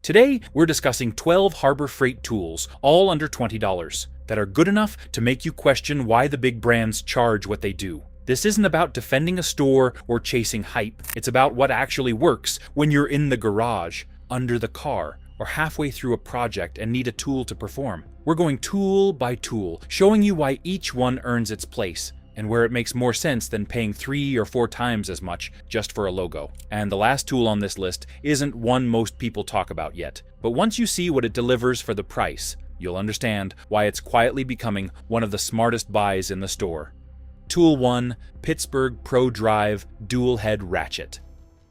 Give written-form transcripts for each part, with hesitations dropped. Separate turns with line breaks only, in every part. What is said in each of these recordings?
Today, we're discussing 12 Harbor Freight tools, all under $20, that are good enough to make you question why the big brands charge what they do. This isn't about defending a store or chasing hype. It's about what actually works when you're in the garage, under the car, or halfway through a project and need a tool to perform. We're going tool by tool, showing you why each one earns its place, and where it makes more sense than paying 3 or 4 times as much just for a logo. And the last tool on this list isn't one most people talk about yet, but once you see what it delivers for the price, you'll understand why it's quietly becoming one of the smartest buys in the store. Tool 1, Pittsburgh Pro Drive Dualhead Ratchet.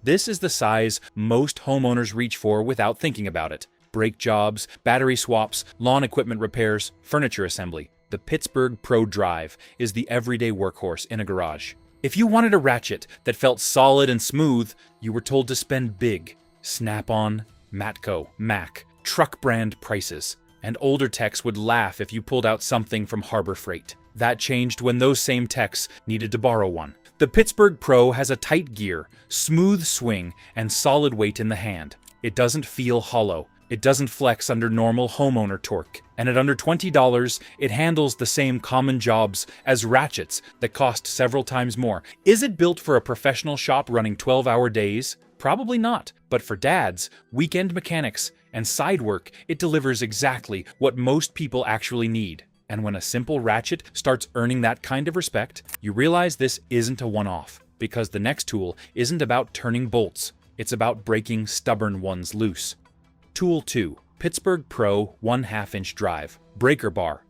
This is the size most homeowners reach for without thinking about it. Brake jobs, battery swaps, lawn equipment repairs, furniture assembly. The Pittsburgh Pro Drive is the everyday workhorse in a garage. If you wanted a ratchet that felt solid and smooth, you were told to spend big. Snap-on, Matco, Mac, truck brand prices. And older techs would laugh if you pulled out something from Harbor Freight. That changed when those same techs needed to borrow one. The Pittsburgh Pro has a tight gear, smooth swing, and solid weight in the hand. It doesn't feel hollow. It doesn't flex under normal homeowner torque. And at under $20, it handles the same common jobs as ratchets that cost several times more. Is it built for a professional shop running 12-hour days? Probably not. But for dads, weekend mechanics, and side work, it delivers exactly what most people actually need. And when a simple ratchet starts earning that kind of respect, you realize this isn't a one-off, because the next tool isn't about turning bolts. It's about breaking stubborn ones loose. Tool 2, Pittsburgh Pro 1/2-inch Drive Breaker Bar.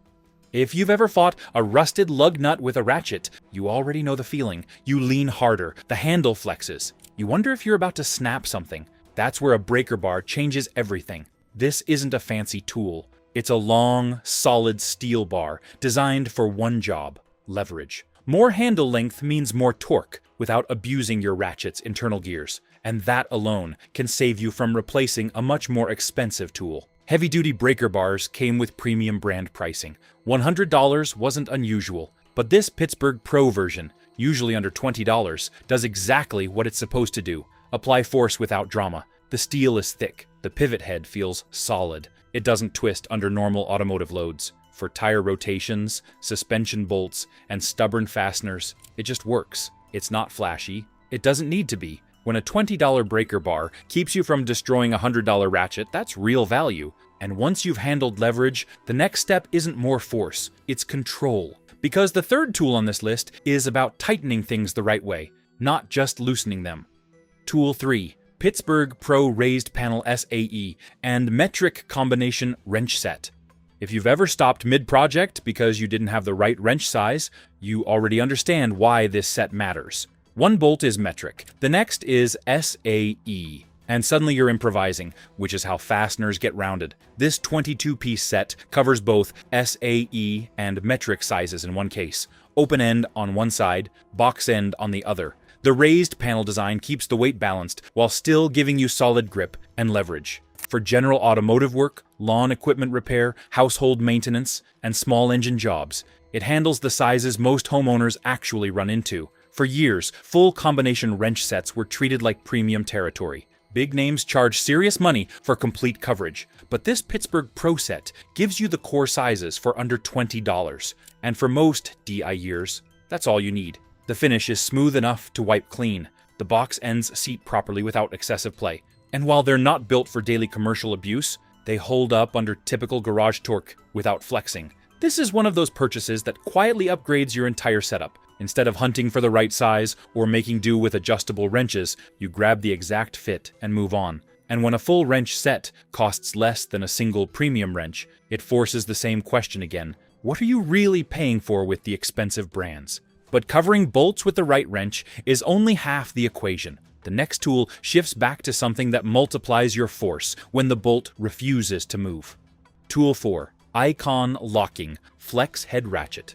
If you've ever fought a rusted lug nut with a ratchet, you already know the feeling. You lean harder, the handle flexes. You wonder if you're about to snap something. That's where a breaker bar changes everything. This isn't a fancy tool. It's a long, solid steel bar designed for one job: leverage. More handle length means more torque without abusing your ratchet's internal gears, and that alone can save you from replacing a much more expensive tool. Heavy-duty breaker bars came with premium brand pricing. $100 wasn't unusual, but this Pittsburgh Pro version, usually under $20, does exactly what it's supposed to do: apply force without drama. The steel is thick. The pivot head feels solid. It doesn't twist under normal automotive loads. For tire rotations, suspension bolts, and stubborn fasteners, it just works. It's not flashy. It doesn't need to be. When a $20 breaker bar keeps you from destroying a $100 ratchet, that's real value. And once you've handled leverage, the next step isn't more force, it's control. Because the third tool on this list is about tightening things the right way, not just loosening them. Tool 3, Pittsburgh Pro Raised Panel SAE and Metric Combination Wrench Set. If you've ever stopped mid-project because you didn't have the right wrench size, you already understand why this set matters. One bolt is metric, the next is SAE, and suddenly you're improvising, which is how fasteners get rounded. This 22-piece set covers both SAE and metric sizes in one case, open end on one side, box end on the other. The raised panel design keeps the weight balanced while still giving you solid grip and leverage. For general automotive work, lawn equipment repair, household maintenance, and small engine jobs, it handles the sizes most homeowners actually run into. For years, full combination wrench sets were treated like premium territory. Big names charge serious money for complete coverage, but this Pittsburgh Pro set gives you the core sizes for under $20. And for most DI years, that's all you need. The finish is smooth enough to wipe clean. The box ends seat properly without excessive play. And while they're not built for daily commercial abuse, they hold up under typical garage torque without flexing. This is one of those purchases that quietly upgrades your entire setup. Instead of hunting for the right size or making do with adjustable wrenches, you grab the exact fit and move on. And when a full wrench set costs less than a single premium wrench, it forces the same question again. What are you really paying for with the expensive brands? But covering bolts with the right wrench is only half the equation. The next tool shifts back to something that multiplies your force when the bolt refuses to move. Tool 4, Icon Locking Flex Head Ratchet.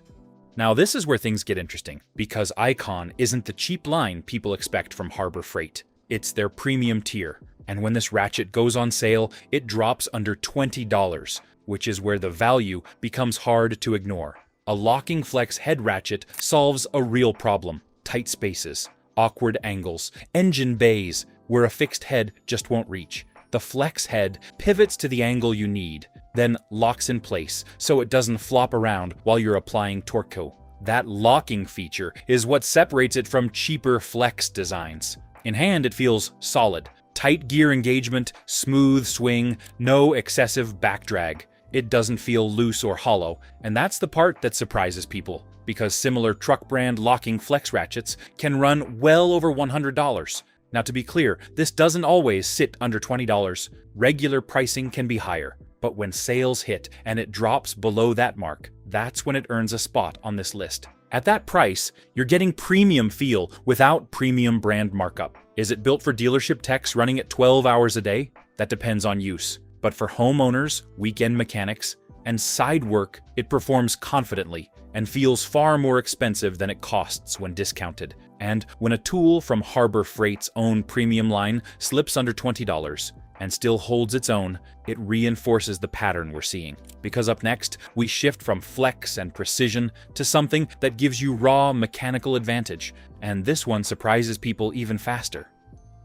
Now this is where things get interesting, because Icon isn't the cheap line people expect from Harbor Freight. It's their premium tier, and when this ratchet goes on sale, it drops under $20, which is where the value becomes hard to ignore. A locking flex head ratchet solves a real problem: tight spaces, awkward angles, engine bays where a fixed head just won't reach. The flex head pivots to the angle you need, then locks in place so it doesn't flop around while you're applying torque. That locking feature is what separates it from cheaper flex designs. In hand, it feels solid. Tight gear engagement, smooth swing, no excessive backdrag. It doesn't feel loose or hollow, and that's the part that surprises people, because similar truck brand locking flex ratchets can run well over $100. Now, to be clear, this doesn't always sit under $20. Regular pricing can be higher, but when sales hit and it drops below that mark, that's when it earns a spot on this list. At that price, you're getting premium feel without premium brand markup. Is it built for dealership techs running at 12 hours a day? That depends on use. But for homeowners, weekend mechanics, and side work, it performs confidently and feels far more expensive than it costs when discounted. And when a tool from Harbor Freight's own premium line slips under $20 and still holds its own, it reinforces the pattern we're seeing. Because up next, we shift from flex and precision to something that gives you raw mechanical advantage, and this one surprises people even faster.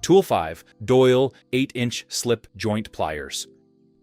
Tool 5, Doyle 8-inch slip joint pliers.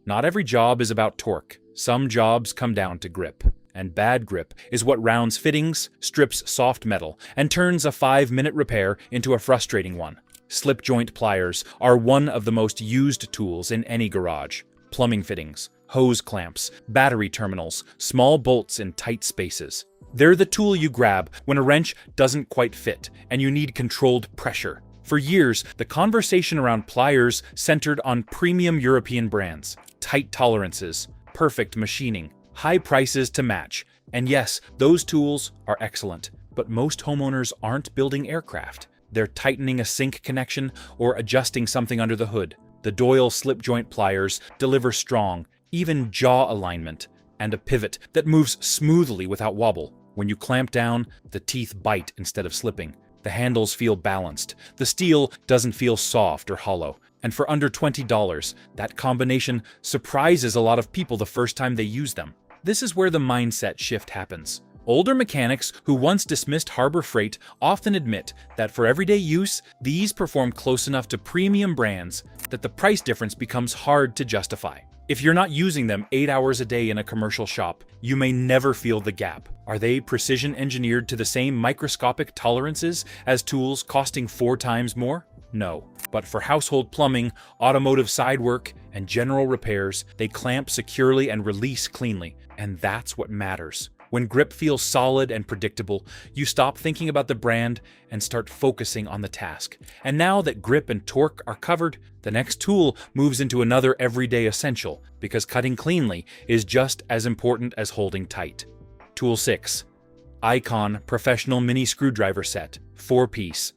Not every job is about torque. Some jobs come down to grip. And bad grip is what rounds fittings, strips soft metal, and turns a 5-minute repair into a frustrating one. Slip joint pliers are one of the most used tools in any garage. Plumbing fittings, hose clamps, battery terminals, small bolts in tight spaces. They're the tool you grab when a wrench doesn't quite fit and you need controlled pressure. For years, the conversation around pliers centered on premium European brands. Tight tolerances, perfect machining, high prices to match. And yes, those tools are excellent, but most homeowners aren't building aircraft. They're tightening a sink connection or adjusting something under the hood. The Doyle slip joint pliers deliver strong, even jaw alignment, and a pivot that moves smoothly without wobble. When you clamp down, the teeth bite instead of slipping. The handles feel balanced. The steel doesn't feel soft or hollow. And for under $20, that combination surprises a lot of people the first time they use them. This is where the mindset shift happens. Older mechanics who once dismissed Harbor Freight often admit that for everyday use, these perform close enough to premium brands that the price difference becomes hard to justify. If you're not using them 8 hours a day in a commercial shop, you may never feel the gap. Are they precision engineered to the same microscopic tolerances as tools costing 4 times more? No. But for household plumbing, automotive side work, and general repairs, they clamp securely and release cleanly. And that's what matters. When grip feels solid and predictable, you stop thinking about the brand and start focusing on the task. And now that grip and torque are covered, the next tool moves into another everyday essential, because cutting cleanly is just as important as holding tight. Tool 6. Icon Professional Mini Screwdriver Set, 4-piece.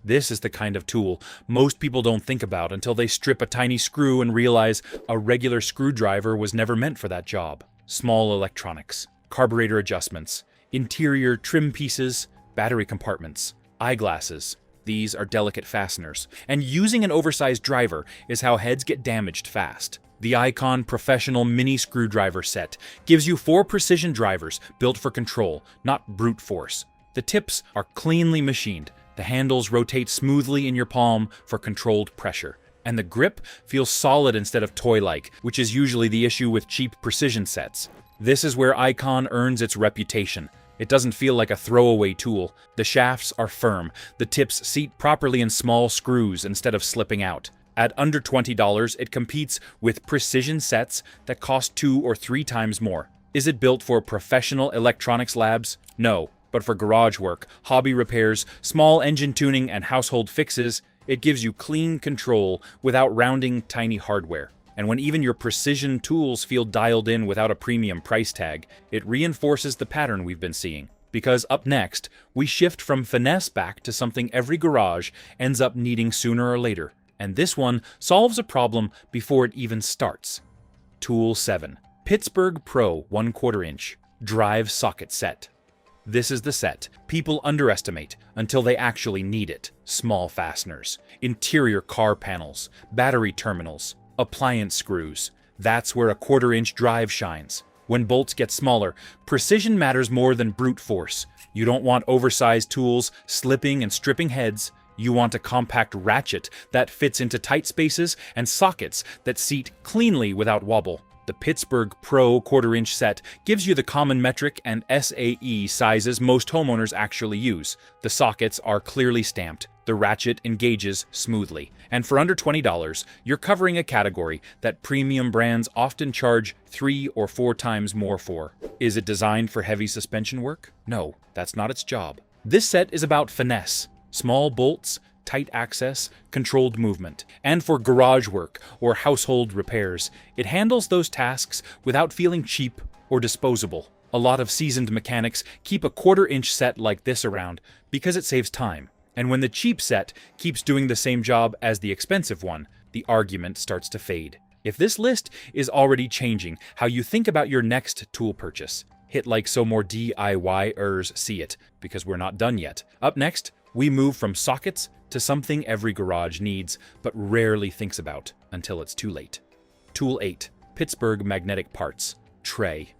This is the kind of tool most people don't think about until they strip a tiny screw and realize a regular screwdriver was never meant for that job. Small electronics, carburetor adjustments, interior trim pieces, battery compartments, eyeglasses. These are delicate fasteners, and using an oversized driver is how heads get damaged fast. The Icon Professional Mini Screwdriver Set gives you 4 precision drivers built for control, not brute force. The tips are cleanly machined. The handles rotate smoothly in your palm for controlled pressure. And the grip feels solid instead of toy-like, which is usually the issue with cheap precision sets. This is where Icon earns its reputation. It doesn't feel like a throwaway tool. The shafts are firm. The tips seat properly in small screws instead of slipping out. At under $20, it competes with precision sets that cost 2 or 3 times more. Is it built for professional electronics labs? No. But for garage work, hobby repairs, small engine tuning, and household fixes, it gives you clean control without rounding tiny hardware. And when even your precision tools feel dialed in without a premium price tag, it reinforces the pattern we've been seeing. Because up next, we shift from finesse back to something every garage ends up needing sooner or later. And this one solves a problem before it even starts. Tool 7. Pittsburgh Pro 1/4 inch Drive Socket Set. This is the set people underestimate until they actually need it. Small fasteners, interior car panels, battery terminals, appliance screws. That's where a 1/4 inch drive shines. When bolts get smaller, precision matters more than brute force. You don't want oversized tools slipping and stripping heads. You want a compact ratchet that fits into tight spaces and sockets that seat cleanly without wobble. The Pittsburgh Pro quarter-inch set gives you the common metric and SAE sizes most homeowners actually use. The sockets are clearly stamped. The ratchet engages smoothly. And for under $20, you're covering a category that premium brands often charge 3 or 4 times more for. Is it designed for heavy suspension work? No, that's not its job. This set is about finesse. Small bolts, tight access, controlled movement. And for garage work or household repairs, it handles those tasks without feeling cheap or disposable. A lot of seasoned mechanics keep a quarter-inch set like this around because it saves time. And when the cheap set keeps doing the same job as the expensive one, the argument starts to fade. If this list is already changing how you think about your next tool purchase, hit like so more DIYers see it, because we're not done yet. Up next, we move from sockets to something every garage needs, but rarely thinks about until it's too late. Tool 8. Pittsburgh Magnetic Parts. Tray.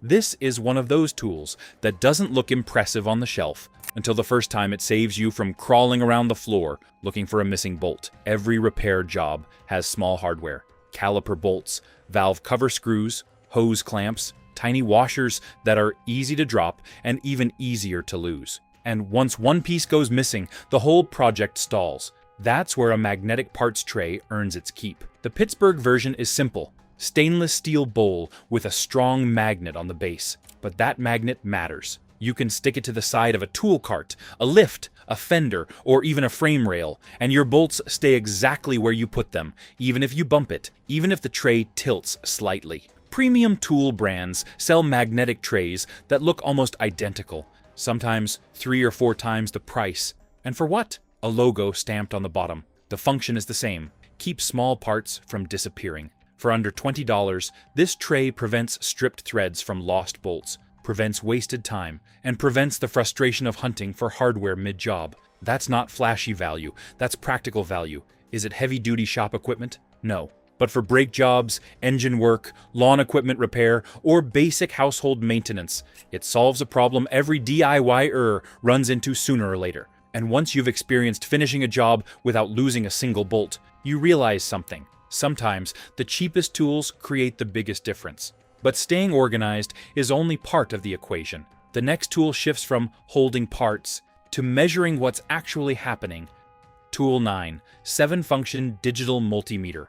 This is one of those tools that doesn't look impressive on the shelf until the first time it saves you from crawling around the floor looking for a missing bolt. Every repair job has small hardware, caliper bolts, valve cover screws, hose clamps, tiny washers that are easy to drop and even easier to lose. And once one piece goes missing, the whole project stalls. That's where a magnetic parts tray earns its keep. The Pittsburgh version is simple. Stainless steel bowl with a strong magnet on the base. But that magnet matters. You can stick it to the side of a tool cart, a lift, a fender, or even a frame rail, and your bolts stay exactly where you put them, even if you bump it, even if the tray tilts slightly. Premium tool brands sell magnetic trays that look almost identical, sometimes 3 or 4 times the price. And for what? A logo stamped on the bottom. The function is the same. Keep small parts from disappearing. For under $20, this tray prevents stripped threads from lost bolts, prevents wasted time, and prevents the frustration of hunting for hardware mid-job. That's not flashy value, that's practical value. Is it heavy-duty shop equipment? No. But for brake jobs, engine work, lawn equipment repair, or basic household maintenance, it solves a problem every DIYer runs into sooner or later. And once you've experienced finishing a job without losing a single bolt, you realize something. Sometimes the cheapest tools create the biggest difference. But staying organized is only part of the equation. The next tool shifts from holding parts to measuring what's actually happening. Tool 9. 7-function digital multimeter.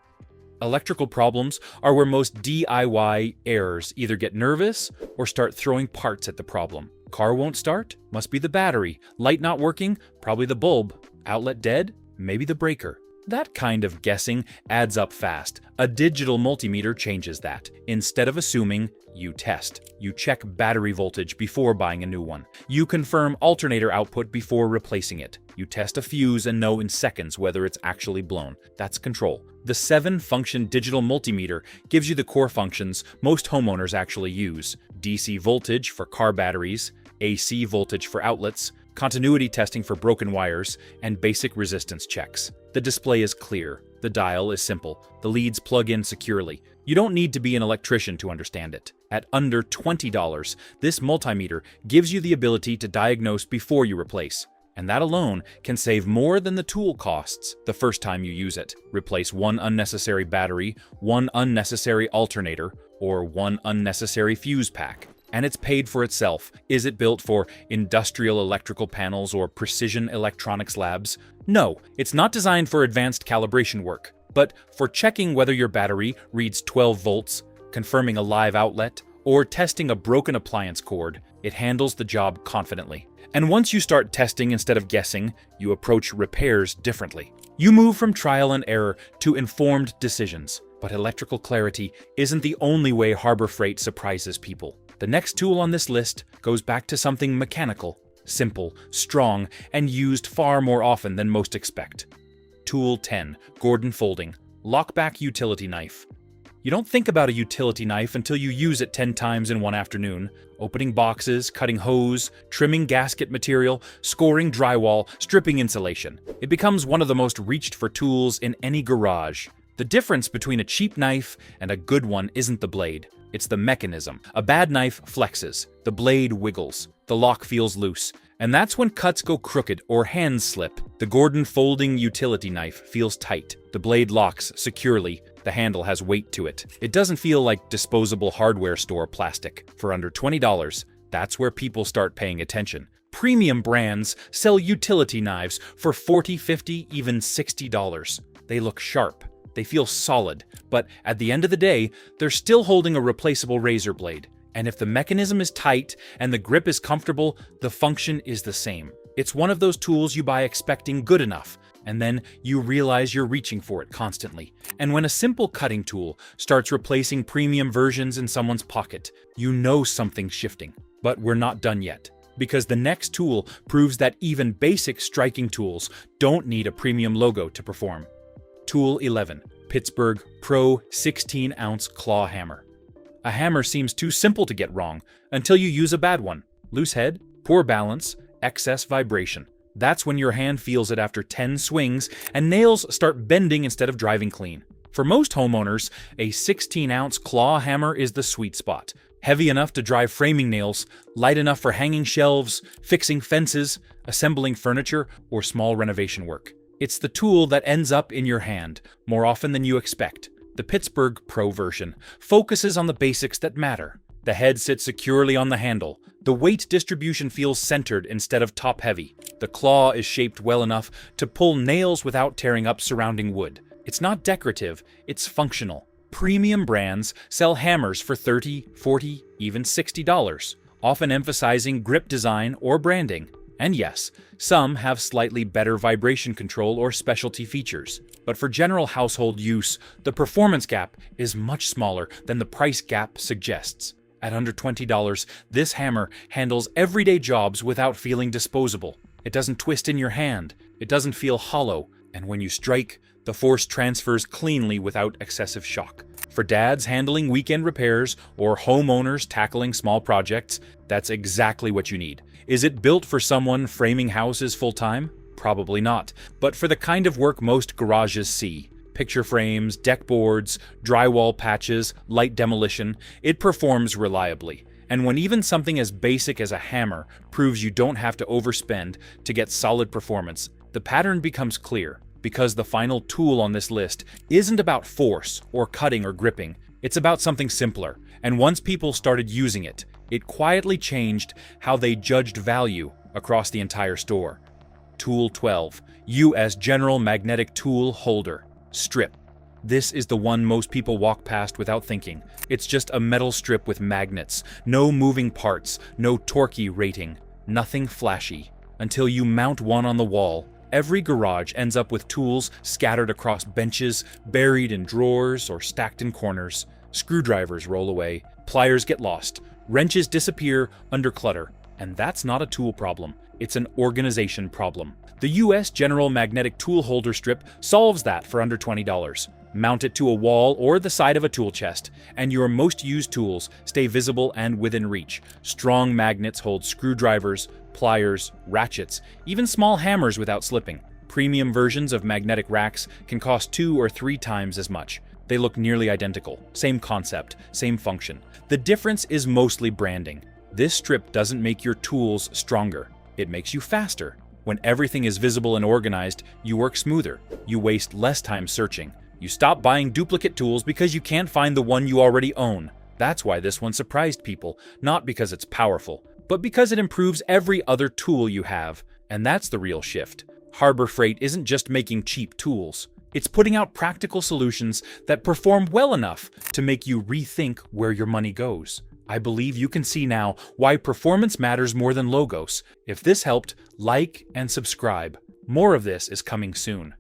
Electrical problems are where most DIYers either get nervous or start throwing parts at the problem. Car won't start? Must be the battery. Light not working? Probably the bulb. Outlet dead? Maybe the breaker. That kind of guessing adds up fast. A digital multimeter changes that. Instead of assuming, you test. You check battery voltage before buying a new one. You confirm alternator output before replacing it. You test a fuse and know in seconds whether it's actually blown. That's control. The 7-function digital multimeter gives you the core functions most homeowners actually use. DC voltage for car batteries, AC voltage for outlets, continuity testing for broken wires, and basic resistance checks. The display is clear. The dial is simple. The leads plug in securely. You don't need to be an electrician to understand it. At under $20, this multimeter gives you the ability to diagnose before you replace. And that alone can save more than the tool costs the first time you use it. Replace 1 unnecessary battery, 1 unnecessary alternator, or 1 unnecessary fuse pack. And it's paid for itself. Is it built for industrial electrical panels or precision electronics labs? No, it's not designed for advanced calibration work, but for checking whether your battery reads 12 volts, confirming a live outlet, or testing a broken appliance cord. It handles the job confidently. And once you start testing instead of guessing, you approach repairs differently. You move from trial and error to informed decisions. But electrical clarity isn't the only way Harbor Freight surprises people. The next tool on this list goes back to something mechanical, simple, strong, and used far more often than most expect. Tool 10. Gordon Folding. Lockback Utility Knife. You don't think about a utility knife until you use it 10 times in one afternoon. Opening boxes, cutting hose, trimming gasket material, scoring drywall, stripping insulation. It becomes one of the most reached for tools in any garage. The difference between a cheap knife and a good one isn't the blade. It's the mechanism. A bad knife flexes. The blade wiggles. The lock feels loose. And that's when cuts go crooked or hands slip. The Gordon folding utility knife feels tight. The blade locks securely. The handle has weight to it. It doesn't feel like disposable hardware store plastic. For under $20, that's where people start paying attention. Premium brands sell utility knives for $40, $50, even $60. They look sharp. They feel solid. But at the end of the day, they're still holding a replaceable razor blade. And if the mechanism is tight and the grip is comfortable, the function is the same. It's one of those tools you buy expecting good enough, and then you realize you're reaching for it constantly. And when a simple cutting tool starts replacing premium versions in someone's pocket, you know something's shifting. But we're not done yet, because the next tool proves that even basic striking tools don't need a premium logo to perform. Tool 11, Pittsburgh Pro 16-ounce claw hammer. A hammer seems too simple to get wrong until you use a bad one. Loose head, poor balance, excess vibration. That's when your hand feels it after 10 swings and nails start bending instead of driving clean. For most homeowners, a 16-ounce claw hammer is the sweet spot. Heavy enough to drive framing nails, light enough for hanging shelves, fixing fences, assembling furniture, or small renovation work. It's the tool that ends up in your hand more often than you expect. The Pittsburgh Pro version focuses on the basics that matter. The head sits securely on the handle. The weight distribution feels centered instead of top-heavy. The claw is shaped well enough to pull nails without tearing up surrounding wood. It's not decorative, it's functional. Premium brands sell hammers for $30, $40, even $60, often emphasizing grip design or branding. And yes, some have slightly better vibration control or specialty features. But for general household use, the performance gap is much smaller than the price gap suggests. At under $20, this hammer handles everyday jobs without feeling disposable. It doesn't twist in your hand, it doesn't feel hollow, and when you strike, the force transfers cleanly without excessive shock. For dads handling weekend repairs or homeowners tackling small projects, that's exactly what you need. Is it built for someone framing houses full-time? Probably not. But for the kind of work most garages see, picture frames, deck boards, drywall patches, light demolition, it performs reliably. And when even something as basic as a hammer proves you don't have to overspend to get solid performance, the pattern becomes clear. Because the final tool on this list isn't about force or cutting or gripping, it's about something simpler. And once people started using it, it quietly changed how they judged value across the entire store. Tool 12, US General Magnetic Tool Holder, Strip. This is the one most people walk past without thinking. It's just a metal strip with magnets, no moving parts, no torquey rating, nothing flashy. Until you mount one on the wall. Every garage ends up with tools scattered across benches, buried in drawers or stacked in corners. Screwdrivers roll away, pliers get lost, wrenches disappear under clutter. And that's not a tool problem, it's an organization problem. The US General Magnetic Tool Holder Strip solves that for under $20. Mount it to a wall or the side of a tool chest, and your most used tools stay visible and within reach. Strong magnets hold screwdrivers, pliers, ratchets, even small hammers without slipping. Premium versions of magnetic racks can cost 2 or 3 times as much. They look nearly identical, same concept, same function. The difference is mostly branding. This strip doesn't make your tools stronger, it makes you faster. When everything is visible and organized, you work smoother. You waste less time searching. You stop buying duplicate tools because you can't find the one you already own. That's why this one surprised people, not because it's powerful, but because it improves every other tool you have. And that's the real shift. Harbor Freight isn't just making cheap tools. It's putting out practical solutions that perform well enough to make you rethink where your money goes. I believe you can see now why performance matters more than logos. If this helped, like and subscribe. More of this is coming soon.